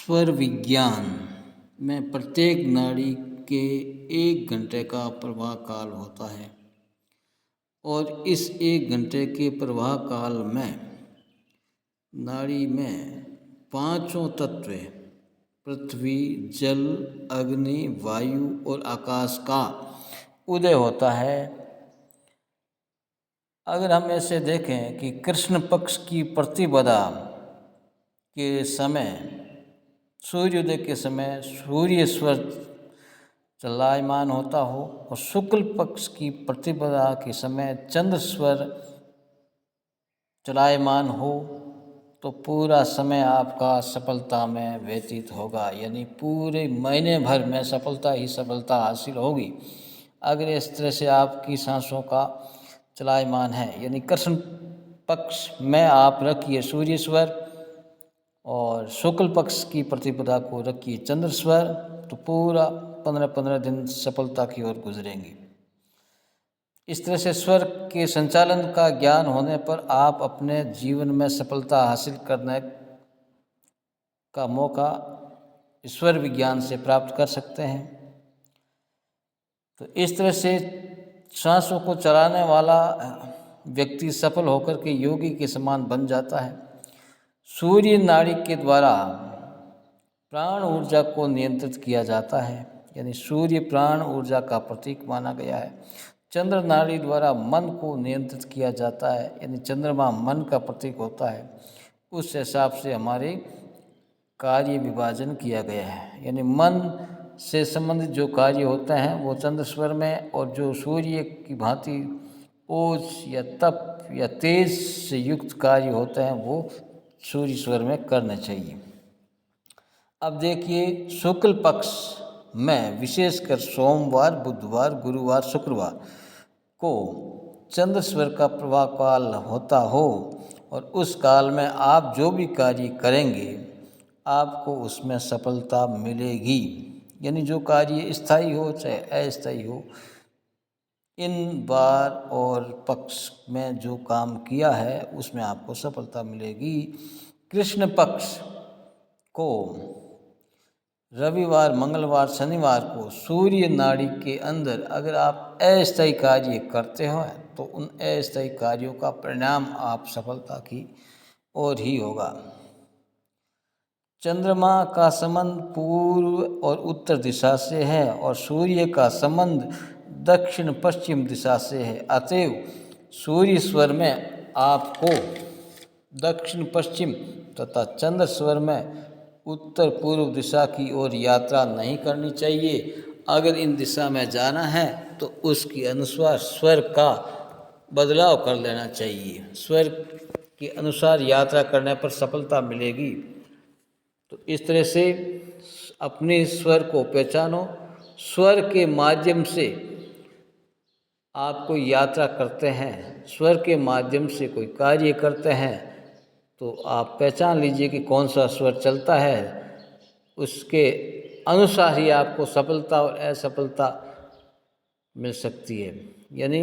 स्वर विज्ञान में प्रत्येक नाड़ी के 1 घंटे का प्रवाह काल होता है और इस 1 घंटे के प्रवाह काल में नाड़ी में पांचों तत्व पृथ्वी, जल, अग्नि, वायु और आकाश का उदय होता है। अगर हम ऐसे देखें कि कृष्ण पक्ष की प्रतिपदा के समय, सूर्योदय के समय सूर्य स्वर चलायमान होता हो और शुक्ल पक्ष की प्रतिपदा के समय चंद्र स्वर चलायमान हो तो पूरा समय आपका सफलता में व्यतीत होगा, यानी पूरे महीने भर में सफलता ही सफलता हासिल होगी। अगर इस तरह से आपकी सांसों का चलायमान है, यानी कृष्ण पक्ष में आप रखिए सूर्य स्वर और शुक्ल पक्ष की प्रतिपदा को रखिए चंद्र स्वर, तो पूरा 15-15 दिन सफलता की ओर गुजरेंगे। इस तरह से स्वर के संचालन का ज्ञान होने पर आप अपने जीवन में सफलता हासिल करने का मौका स्वर विज्ञान से प्राप्त कर सकते हैं। तो इस तरह से सांसों को चलाने वाला व्यक्ति सफल होकर के योगी के समान बन जाता है। सूर्य नाड़ी के द्वारा प्राण ऊर्जा को नियंत्रित किया जाता है, यानी सूर्य प्राण ऊर्जा का प्रतीक माना गया है। चंद्र नाड़ी द्वारा मन को नियंत्रित किया जाता है, यानी चंद्रमा मन का प्रतीक होता है। उस हिसाब से हमारे कार्य विभाजन किया गया है, यानी मन से संबंधित जो कार्य होते हैं वो चंद्र स्वर में, और जो सूर्य की भांति ओज या तप या तेज से युक्त कार्य होते हैं वो सूर्य स्वर में करने चाहिए। अब देखिए, शुक्ल पक्ष में विशेषकर सोमवार, बुधवार, गुरुवार, शुक्रवार को चंद्र स्वर का प्रवाह काल होता हो और उस काल में आप जो भी कार्य करेंगे आपको उसमें सफलता मिलेगी, यानी जो कार्य स्थायी हो चाहे अस्थायी हो, इन बार और पक्ष में जो काम किया है उसमें आपको सफलता मिलेगी। कृष्ण पक्ष को रविवार, मंगलवार, शनिवार को सूर्य नाड़ी के अंदर अगर आप अस्थायी कार्य करते हो तो उन अस्थायी कार्यों का परिणाम आप सफलता की ओर ही होगा। चंद्रमा का संबंध पूर्व और उत्तर दिशा से है और सूर्य का संबंध दक्षिण पश्चिम दिशा से है। अतएव सूर्य स्वर में आपको दक्षिण पश्चिम तथा चंद्र स्वर में उत्तर पूर्व दिशा की ओर यात्रा नहीं करनी चाहिए। अगर इन दिशा में जाना है तो उसके अनुसार स्वर का बदलाव कर लेना चाहिए। स्वर के अनुसार यात्रा करने पर सफलता मिलेगी। तो इस तरह से अपने स्वर को पहचानो। स्वर के माध्यम से आप कोई यात्रा करते हैं, स्वर के माध्यम से कोई कार्य करते हैं, तो आप पहचान लीजिए कि कौन सा स्वर चलता है, उसके अनुसार ही आपको सफलता और असफलता मिल सकती है। यानी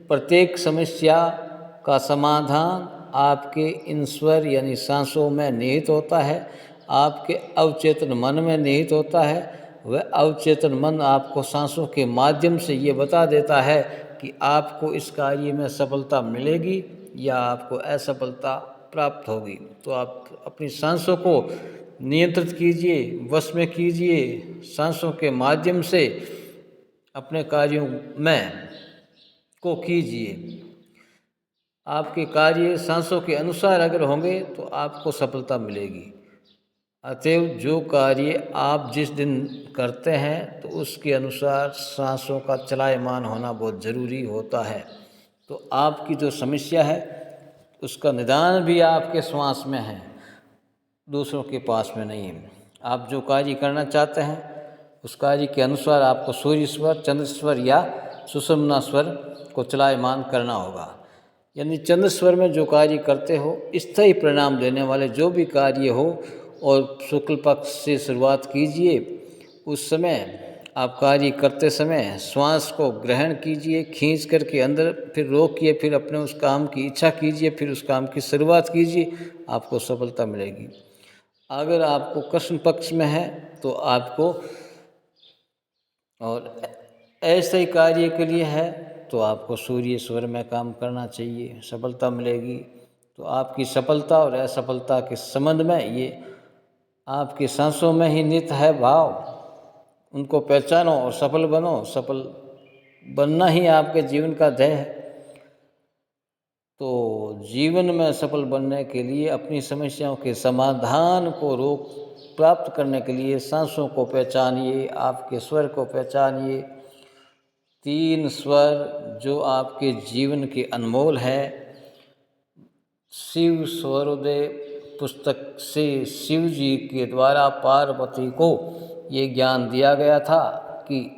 प्रत्येक समस्या का समाधान आपके इन स्वर यानी सांसों में निहित होता है, आपके अवचेतन मन में निहित होता है। वह अवचेतन मन आपको सांसों के माध्यम से ये बता देता है कि आपको इस कार्य में सफलता मिलेगी या आपको असफलता प्राप्त होगी। तो आप अपनी सांसों को नियंत्रित कीजिए, वश में कीजिए, सांसों के माध्यम से अपने कार्यों में को कीजिए। आपके कार्य सांसों के अनुसार अगर होंगे तो आपको सफलता मिलेगी। अतएव जो कार्य आप जिस दिन करते हैं तो उसके अनुसार सांसों का चलायमान होना बहुत ज़रूरी होता है। तो आपकी जो समस्या है उसका निदान भी आपके श्वास में है, दूसरों के पास में नहीं है। आप जो कार्य करना चाहते हैं उस कार्य के अनुसार आपको सूर्य स्वर, चंद्र स्वर या सुषुम्ना स्वर को चलायमान करना होगा। यानी चंद्र स्वर में जो कार्य करते हो, स्थायी परिणाम देने वाले जो भी कार्य हो, और शुक्ल पक्ष से शुरुआत कीजिए। उस समय आप कार्य करते समय श्वास को ग्रहण कीजिए, खींच करके अंदर, फिर रोकिए, फिर अपने उस काम की इच्छा कीजिए, फिर उस काम की शुरुआत कीजिए, आपको सफलता मिलेगी। अगर आपको कृष्ण पक्ष में है तो आपको, और ऐसे ही कार्य के लिए है तो आपको सूर्य स्वर में काम करना चाहिए, सफलता मिलेगी। तो आपकी सफलता और असफलता के संबंध में ये आपकी सांसों में ही निहित है भाव, उनको पहचानो और सफल बनो। सफल बनना ही आपके जीवन का ध्येय है। तो जीवन में सफल बनने के लिए अपनी समस्याओं के समाधान को रोक प्राप्त करने के लिए सांसों को पहचानिए, आपके स्वर को पहचानिए। 3 स्वर जो आपके जीवन के अनमोल है। शिव स्वरोदय पुस्तक से शिव जी के द्वारा पार्वती को ये ज्ञान दिया गया था कि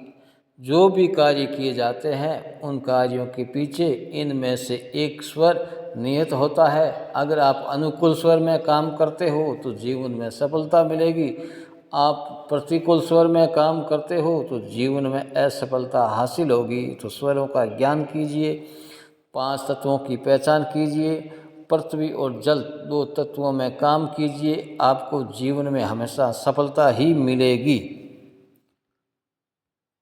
जो भी कार्य किए जाते हैं उन कार्यों के पीछे इनमें से एक स्वर नियत होता है। अगर आप अनुकूल स्वर में काम करते हो तो जीवन में सफलता मिलेगी, आप प्रतिकूल स्वर में काम करते हो तो जीवन में असफलता हासिल होगी। तो स्वरों का ज्ञान कीजिए, 5 तत्वों की पहचान कीजिए, पृथ्वी और जल 2 तत्वों में काम कीजिए, आपको जीवन में हमेशा सफलता ही मिलेगी।